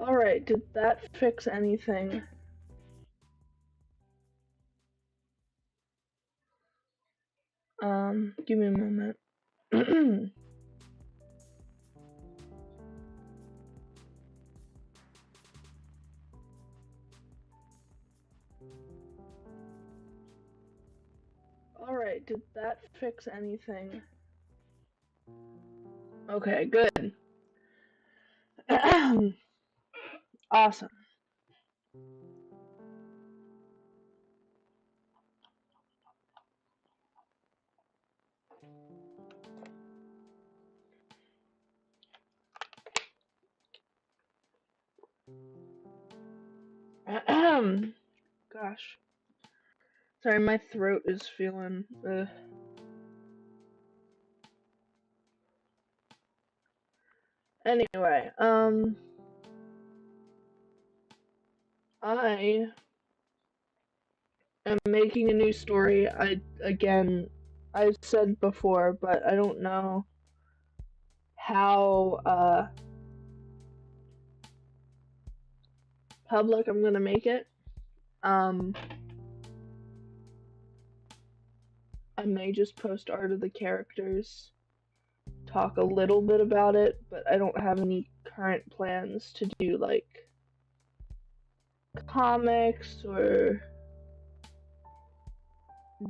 Alright, did that fix anything? Give me a moment. Alright, did that fix anything? Okay, good. Awesome. Gosh. Sorry, my throat is feeling, Anyway, I am making a new story. I've said before, but I don't know how public I'm gonna make it. I may just post art of the characters, talk a little bit about it, but I don't have any current plans to do like comics or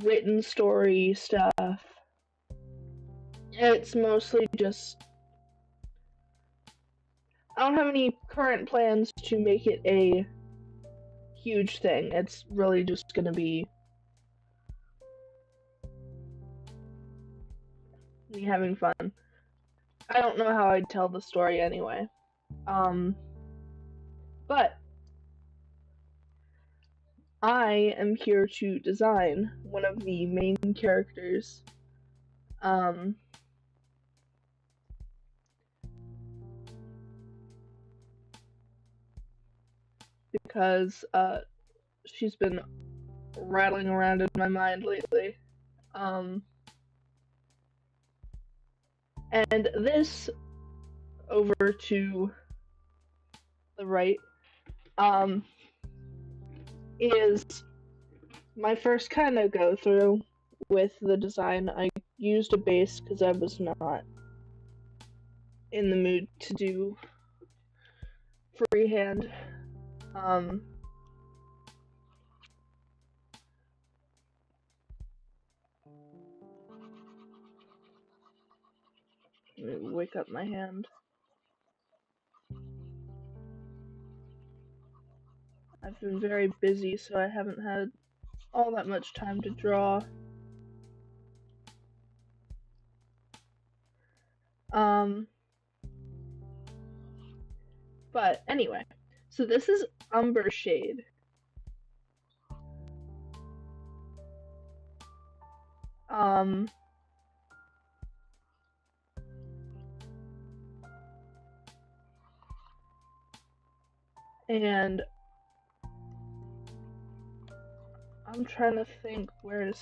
written story stuff. It's mostly just I don't have any current plans to make it a huge thing. It's really just gonna be me having fun. I don't know how I'd tell the story anyway. But I am here to design one of the main characters. Because she's been rattling around in my mind lately. And this over to the right is my first kind of go through with the design. I used a base because I was not in the mood to do freehand. Let me wake up my hand. I've been very busy, so I haven't had all that much time to draw. But anyway, so this is Umbershade. And I'm trying to think where to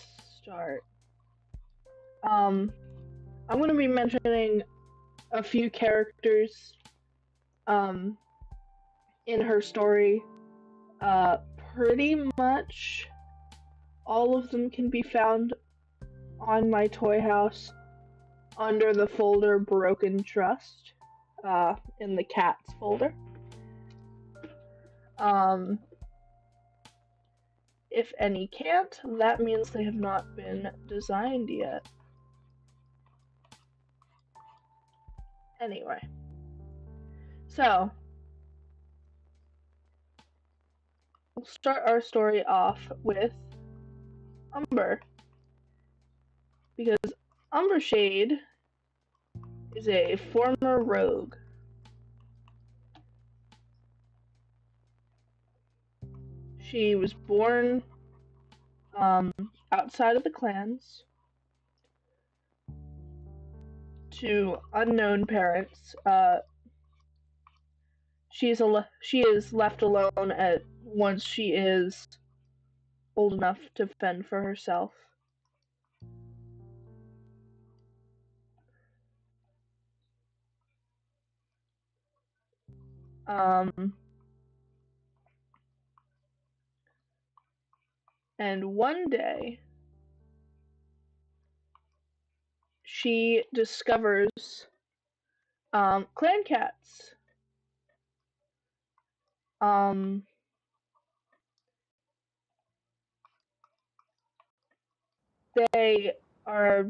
start. I'm going to be mentioning a few characters in her story. Pretty much all of them can be found on my toy house under the folder Broken Trust, in the cats folder. If any can't, that means they have not been designed yet. Anyway, so we'll start our story off with Umber, because Umbershade is a former rogue. She was born outside of the clans to unknown parents. She is left alone once she is old enough to fend for herself. And one day, she discovers clan cats. They are.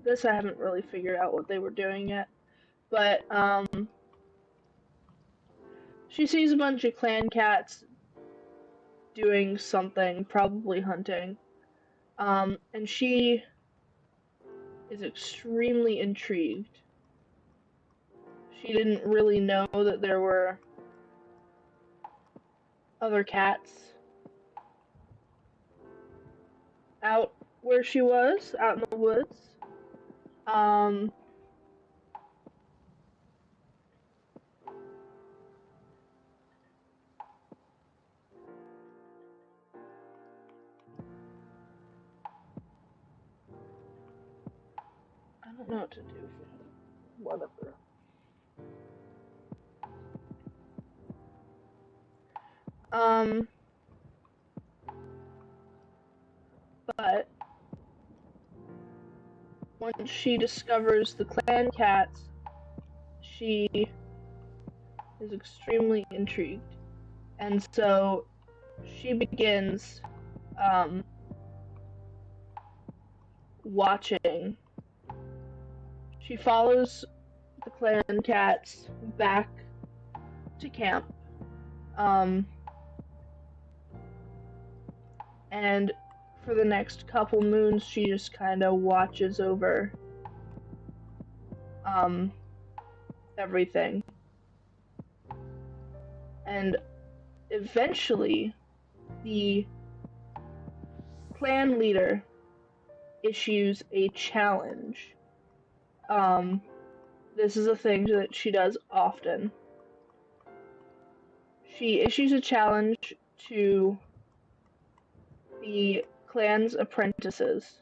This I haven't really figured out what they were doing yet, but she sees a bunch of clan cats doing something, probably hunting, and she is extremely intrigued. She didn't really know that there were other cats out where she was, out in the woods. I don't know what to do for whatever. But once she discovers the clan cats, she is extremely intrigued. And so she begins watching. She follows the clan cats back to camp. And for the next couple moons, she just kind of watches over everything. And eventually, the clan leader issues a challenge. This is a thing that she does often. She issues a challenge to the clan's apprentices.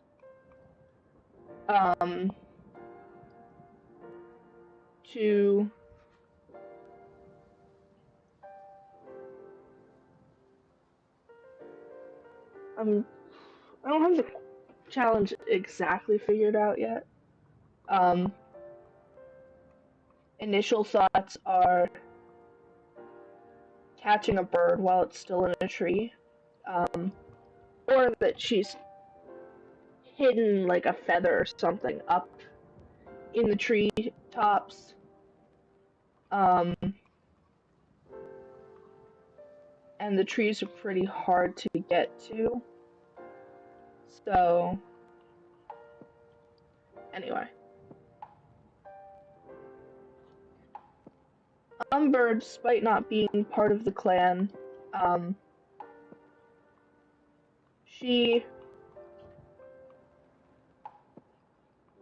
To I don't have the challenge exactly figured out yet. Initial thoughts are catching a bird while it's still in a tree, or that she's hidden like a feather or something up in the tree tops. And the trees are pretty hard to get to. So, anyway. Umber, despite not being part of the clan, she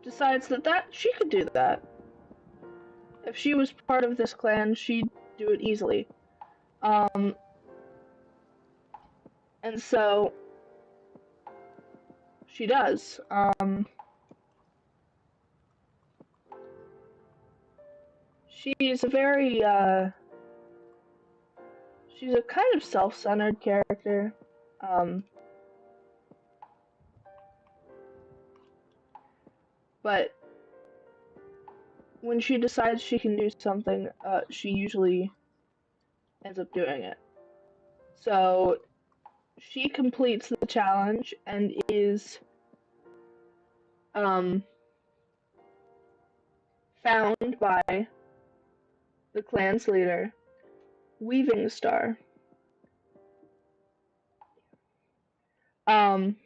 decides that she could do that. If she was part of this clan, she'd do it easily. And so she does. She's a very, she's a kind of self-centered character. But when she decides she can do something, she usually ends up doing it. So she completes the challenge and is found by the clan's leader, Weaving Star. And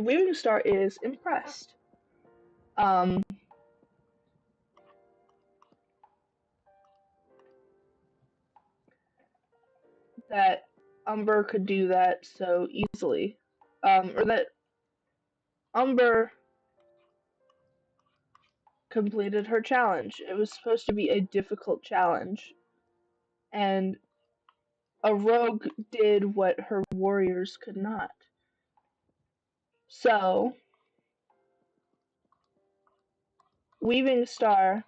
Weaving Star is impressed. That Umber could do that so easily. Or that Umber completed her challenge. It was supposed to be a difficult challenge. And a rogue did what her warriors could not. So, Weaving Star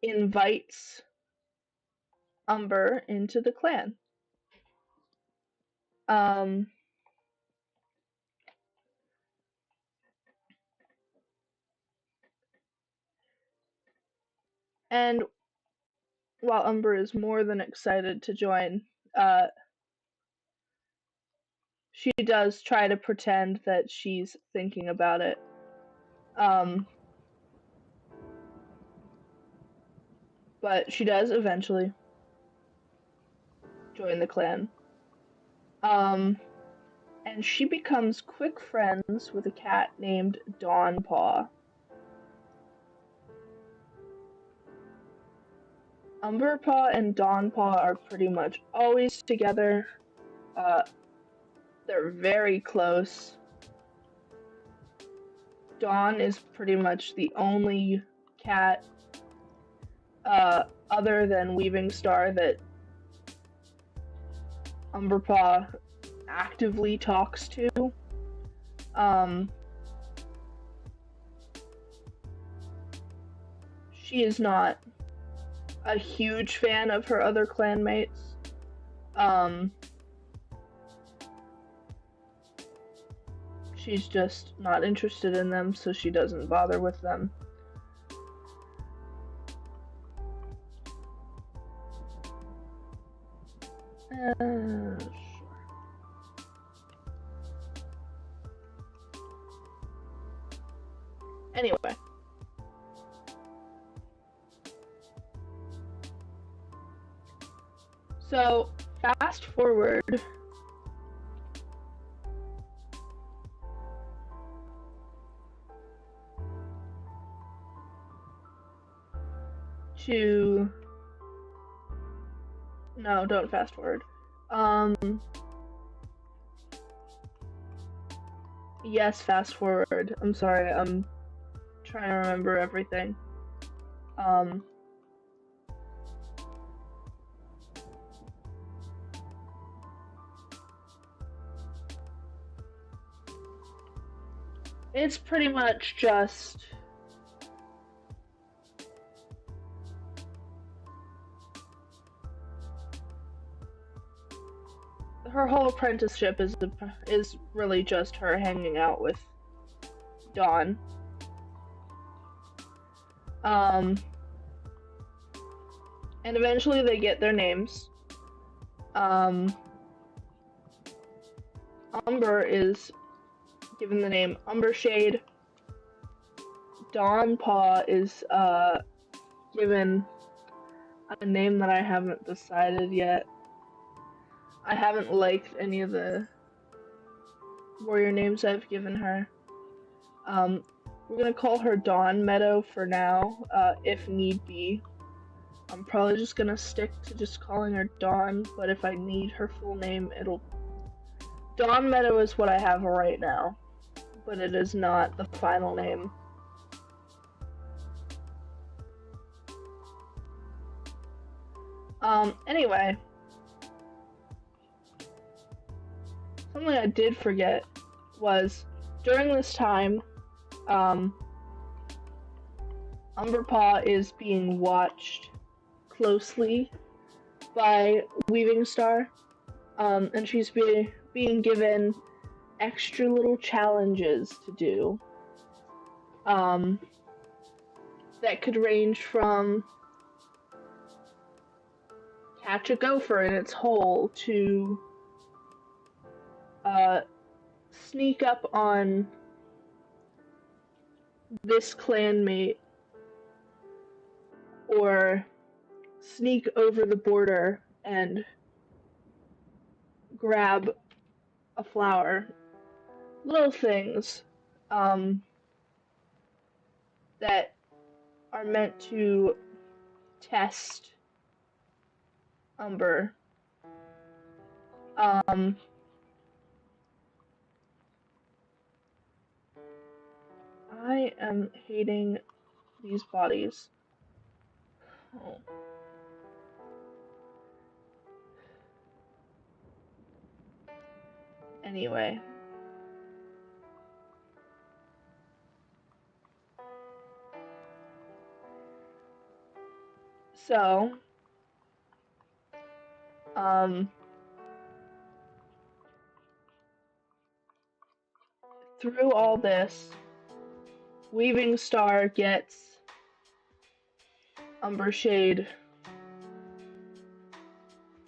invites Umber into the clan. And while Umber is more than excited to join, she does try to pretend that she's thinking about it. But she does eventually join the clan. And she becomes quick friends with a cat named Dawnpaw. Umberpaw and Dawnpaw are pretty much always together. They're very close. Dawn is pretty much the only cat other than Weaving Star that Umberpaw actively talks to. Um, she is not a huge fan of her other clanmates. She's just not interested in them, so she doesn't bother with them. Sure. Anyway. So, fast forward to... No, don't fast forward. Yes, fast forward. I'm sorry, I'm trying to remember everything. It's pretty much just... her whole apprenticeship is really just her hanging out with Dawn. And eventually they get their names. Umber is given the name Umbershade. Dawnpaw is given a name that I haven't decided yet. I haven't liked any of the warrior names I've given her. We're gonna call her Dawn Meadow for now, if need be. I'm probably just gonna stick to just calling her Dawn, but if I need her full name, it'll... Dawn Meadow is what I have right now, but it is not the final name. Anyway. Something I did forget was, during this time, Umberpaw is being watched closely by Weaving Star, and she's being given extra little challenges to do, that could range from catch a gopher in its hole to sneak up on this clanmate, or sneak over the border and grab a flower. Little things that are meant to test Umber. I am hating these bodies. Oh. Anyway. So, through all this, Weaving Star gets Umbershade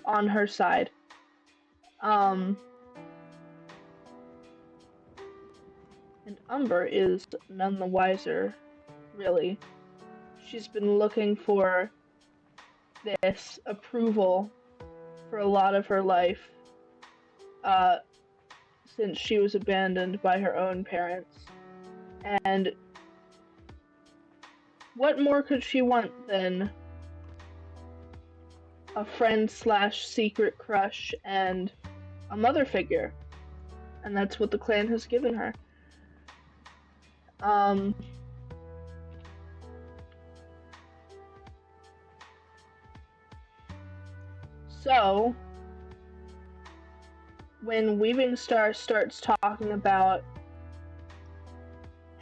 on her side. And Umber is none the wiser, really. She's been looking for this approval for a lot of her life, since she was abandoned by her own parents. And what more could she want than a friend / secret crush and a mother figure? And that's what the clan has given her. So, when Weaving Star starts talking about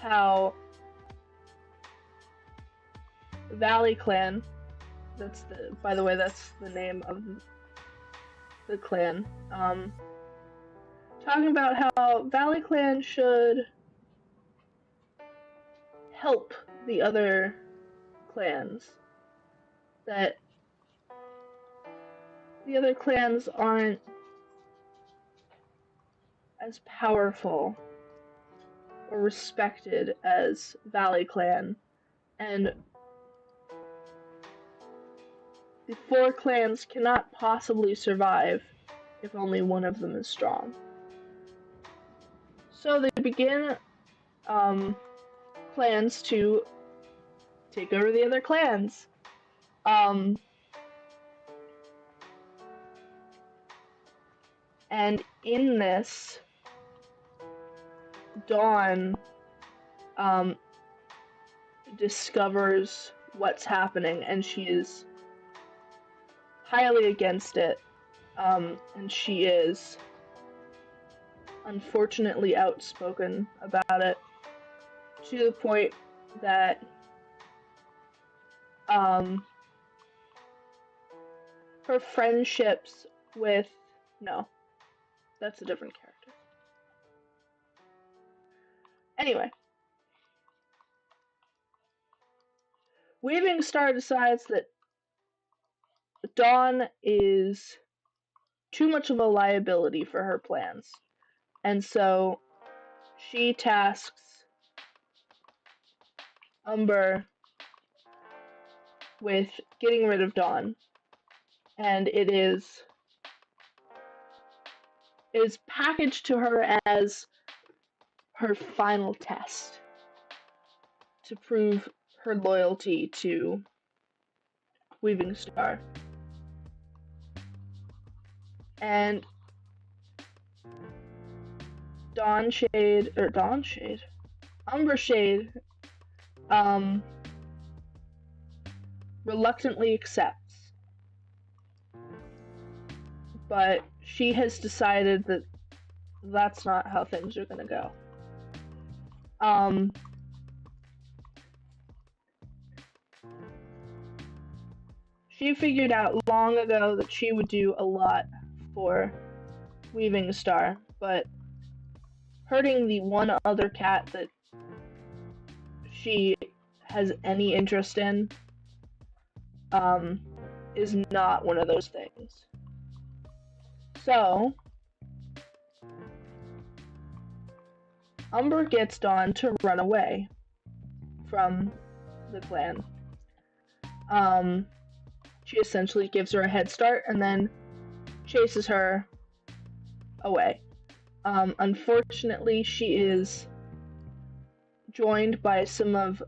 how Valley Clan, by the way, that's the name of the clan, talking about how Valley Clan should help the other clans, that the other clans aren't as powerful or respected as Valley Clan, and the four clans cannot possibly survive if only one of them is strong. So they begin plans to take over the other clans. And in this, Dawn discovers what's happening, and she is highly against it. And she is unfortunately outspoken about it, to the point that her friendships with... No, that's a different character. Anyway, Weaving Star decides that Dawn is too much of a liability for her plans, and so she tasks Umber with getting rid of Dawn, and it is packaged to her as her final test to prove her loyalty to Weaving Star. And Umber Shade reluctantly accepts, but she has decided that that's not how things are gonna go. She figured out long ago that she would do a lot for Weaving Star, but hurting the one other cat that she has any interest in is not one of those things. So Umber gets Dawn to run away from the clan. She essentially gives her a head start and then chases her away. Unfortunately, she is joined by some of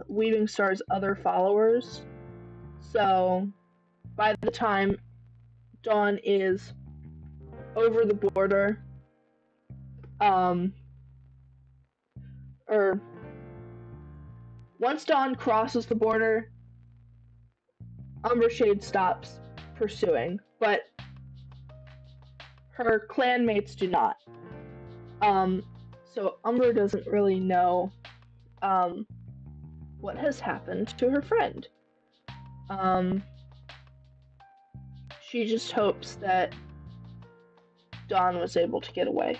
Weaving Star's other followers, so by the time Dawn is over the border, or once Dawn crosses the border, Umber Shade stops pursuing, but her clanmates do not. So Umber doesn't really know what has happened to her friend. She just hopes that Dawn was able to get away.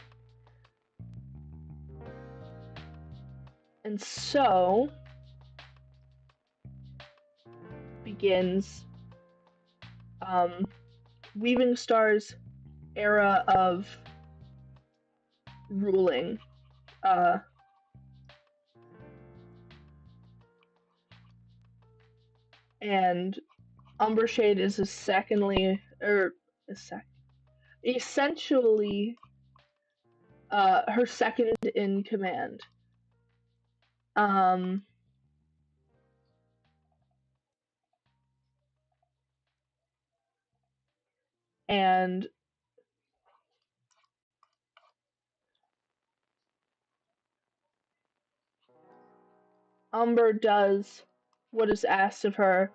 And so begins Weaving Star's era of ruling. And Umber Shade is essentially her second in command. And Umber does what is asked of her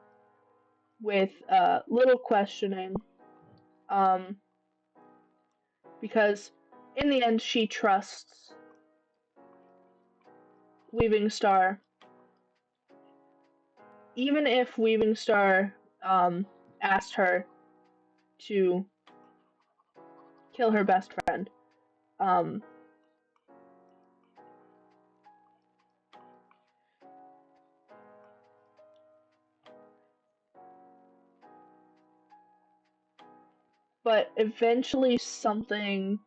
with little questioning, because in the end she trusts Weaving Star, even if Weaving Star asked her to kill her best friend, but eventually something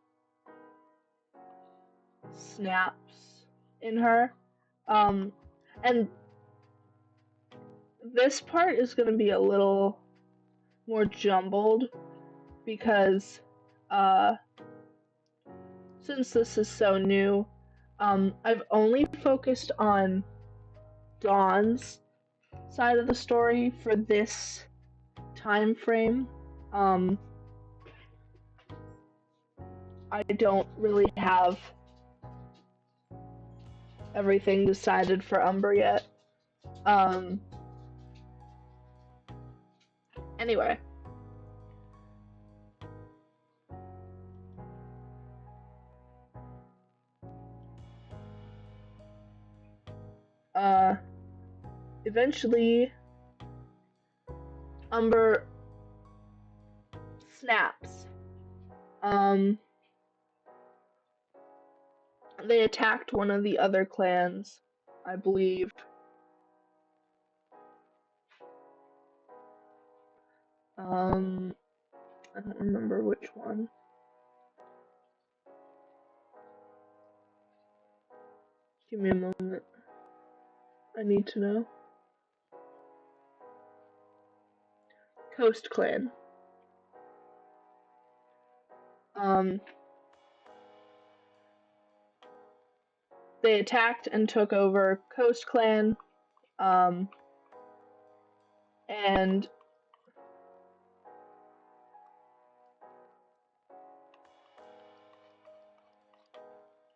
snaps in her. And this part is going to be a little more jumbled because since this is so new, I've only focused on Dawn's side of the story for this time frame. I don't really have everything decided for Umber yet. Anyway. Eventually, Umber snaps. They attacked one of the other clans, I believe. I don't remember which one. Give me a moment. I need to know. Coast Clan. They attacked and took over Coast Clan, and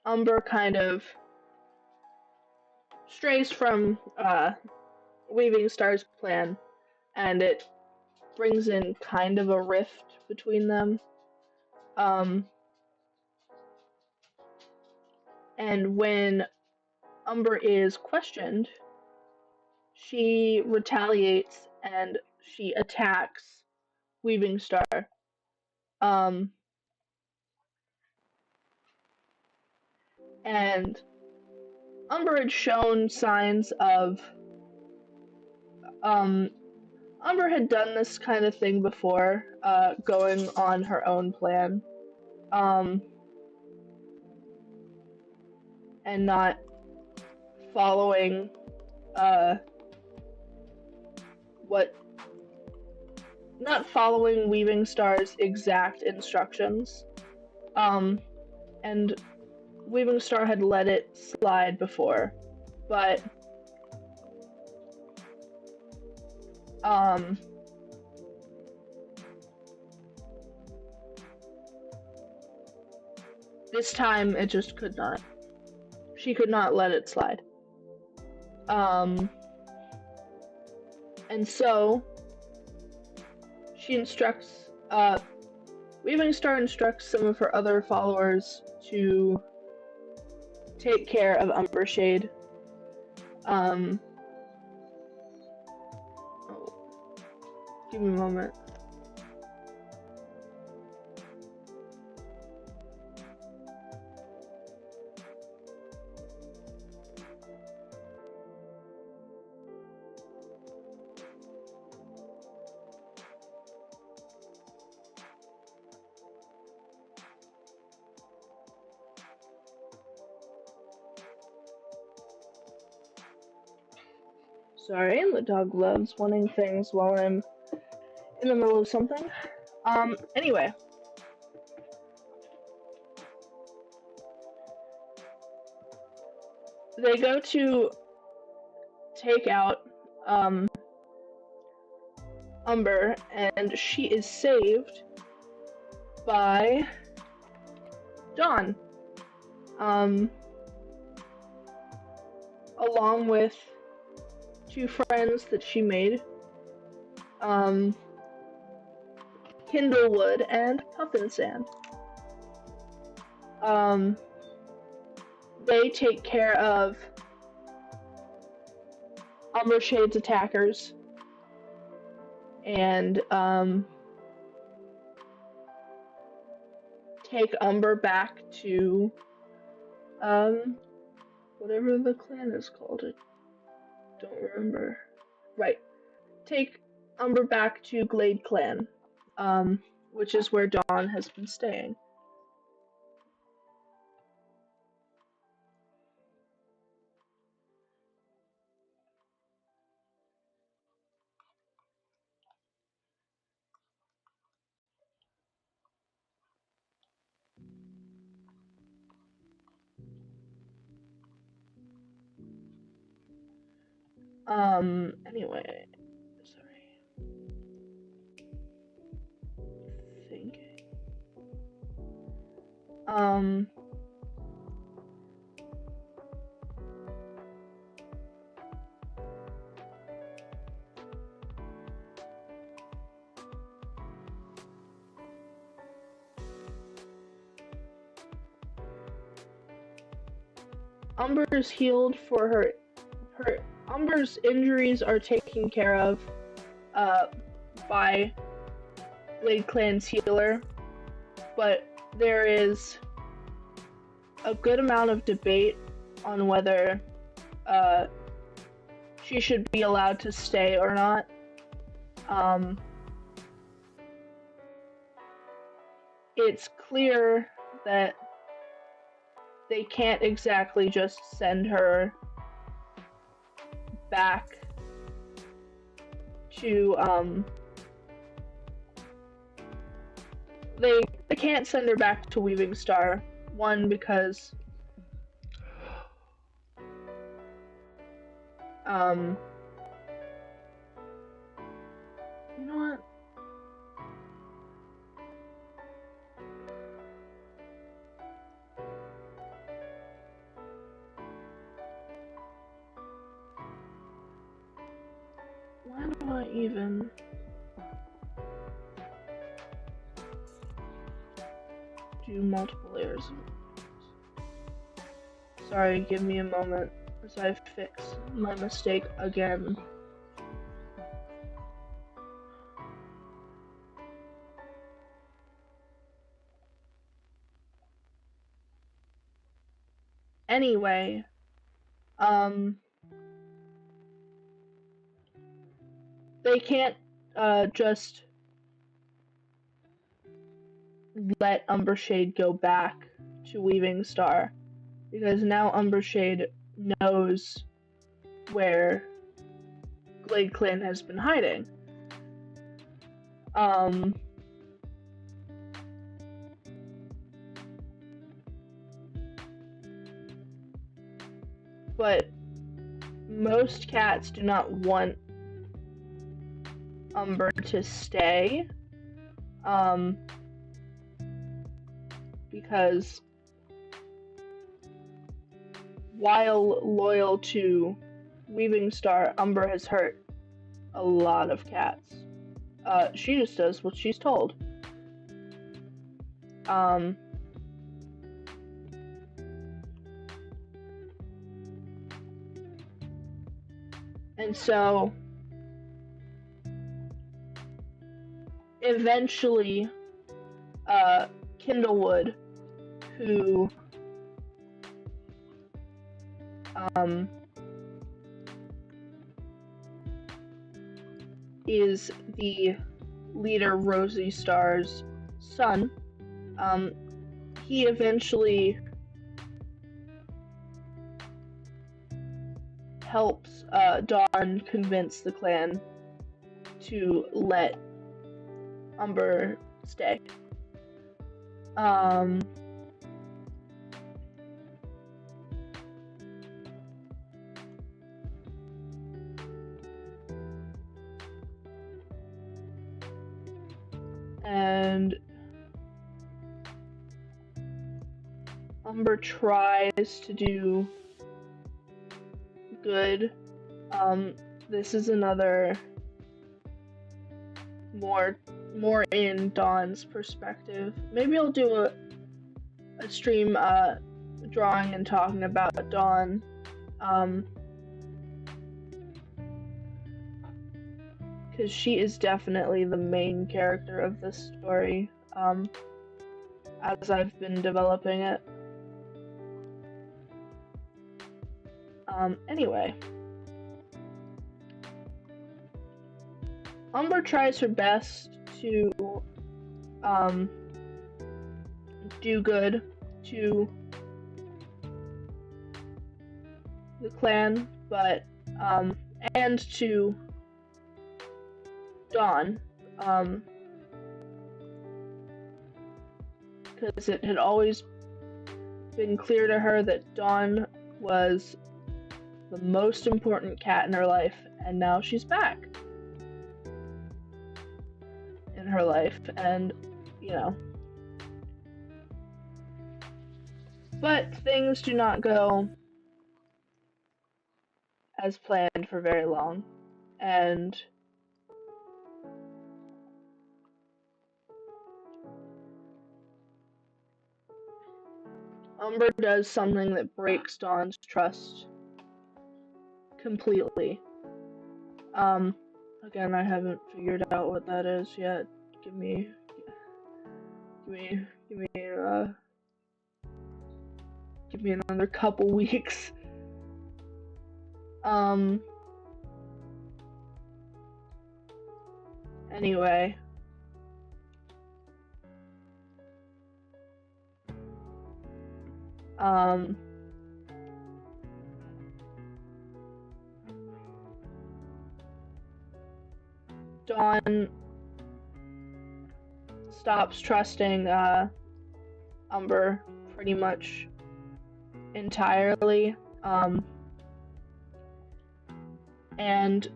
Umber kind of strays from Weaving Star's plan, and it brings in kind of a rift between them. And when Umber is questioned, she retaliates and she attacks Weaving Star. And Umber had shown signs of Umber had done this kind of thing before, going on her own plan, and not following, not following Weaving Star's exact instructions, and Weaving Star had let it slide before, but this time it just could not. She could not let it slide. And so she instructs, Weaving Star instructs some of her other followers to take care of Umbershade. Oh, give me a moment. Sorry, the dog loves wanting things while I'm in the middle of something. Anyway. They go to take out, Umber, and she is saved by Dawn. Along with two friends that she made, Kindlewood and Puffin Sand. They take care of Umber Shade's attackers and take Umber back to whatever the clan is called. I don't remember. Right. Take Umber back to Glade Clan, which is where Dawn has been staying. Anyway, sorry. Thinking. Umber's healed for her Umber's injuries are taken care of by Glade Clan's healer, but there is a good amount of debate on whether she should be allowed to stay or not. It's clear that they can't exactly just send her back to they can't send her back to Weaving Star. One, because you know what? Why do I even do multiple layers? Sorry, give me a moment as I fix my mistake again. Anyway, they can't just let Umber Shade go back to Weaving Star, because now Umber Shade knows where Glade Clan has been hiding. But most cats do not want Umber to stay, because while loyal to Weaving Star, Umber has hurt a lot of cats. She just does what she's told. And so eventually, Kindlewood, who is the leader Rosie Star's son, he eventually helps Dawn convince the clan to let Umber stay. And Umber tries to do good. This is another more in Dawn's perspective. Maybe I'll do a stream drawing and talking about Dawn. because she is definitely the main character of this story, as I've been developing it. Anyway. Umber tries her best to, do good to the clan, but, and to Dawn, because it had always been clear to her that Dawn was the most important cat in her life, and now she's back in her life, and, you know. But things do not go as planned for very long, and Umber does something that breaks Dawn's trust completely. Again, I haven't figured out what that is yet. Give me another couple weeks. Anyway. Dawn stops trusting Umber pretty much entirely, and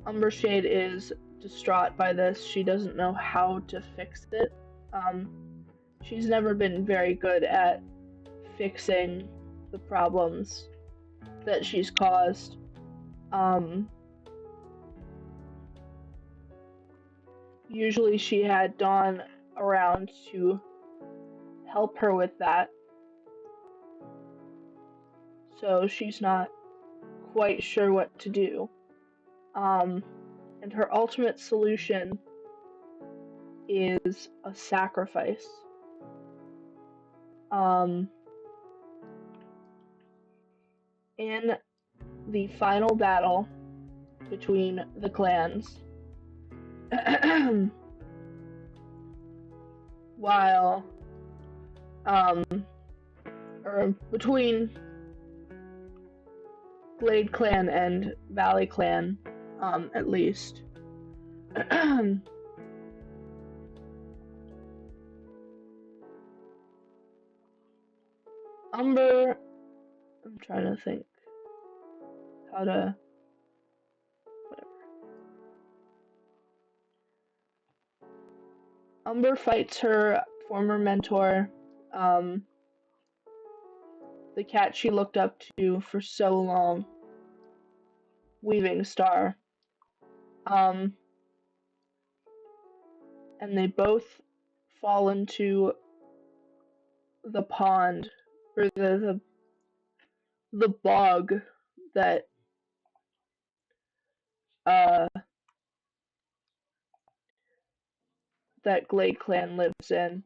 Umbershade is distraught by this. She doesn't know how to fix it. She's never been very good at fixing the problems that she's caused. Usually she had Dawn around to help her with that, so she's not quite sure what to do. And her ultimate solution is a sacrifice. In the final battle between the clans, while, or between Glade Clan and Valley Clan, at least, Umber, I'm trying to think how to, whatever. Umber fights her former mentor, the cat she looked up to for so long, Weaving Star. And they both fall into the pond, or the bog that that Glade Clan lives in.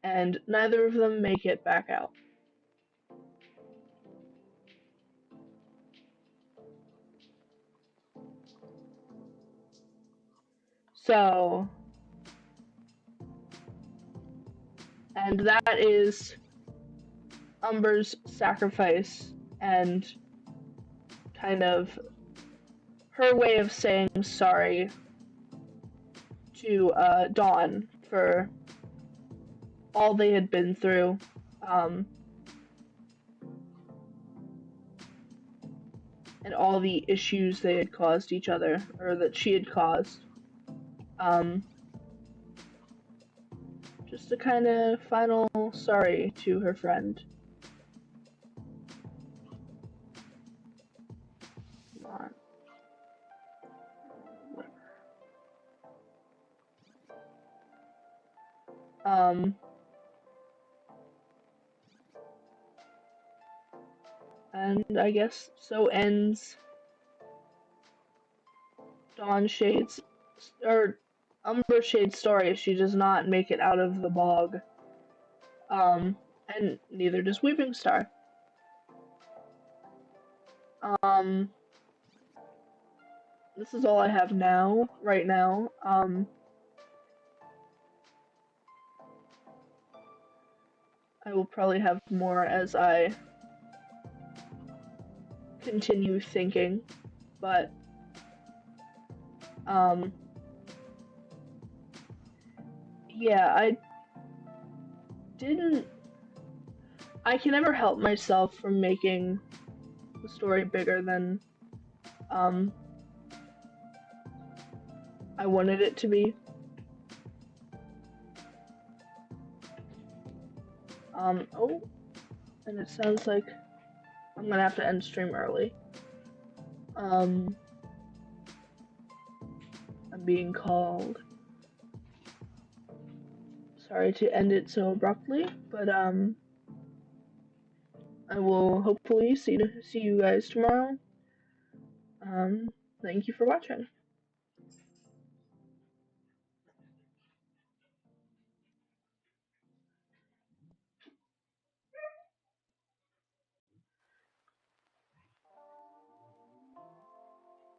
And neither of them make it back out. So, and that is Umber's sacrifice and kind of her way of saying sorry to Dawn for all they had been through. And all the issues they had caused each other, or that she had caused. Just a kind of final sorry to her friend. Come on. And I guess so ends Dawn Shade's, or Umber Shade's story if she does not make it out of the bog. And neither does Weeping Star. This is all I have right now. I will probably have more as I continue thinking, but, yeah, I can never help myself from making the story bigger than, I wanted it to be. Oh, and it sounds like I'm gonna have to end stream early. I'm being called. Sorry to end it so abruptly, but, I will hopefully see you guys tomorrow. Thank you for watching.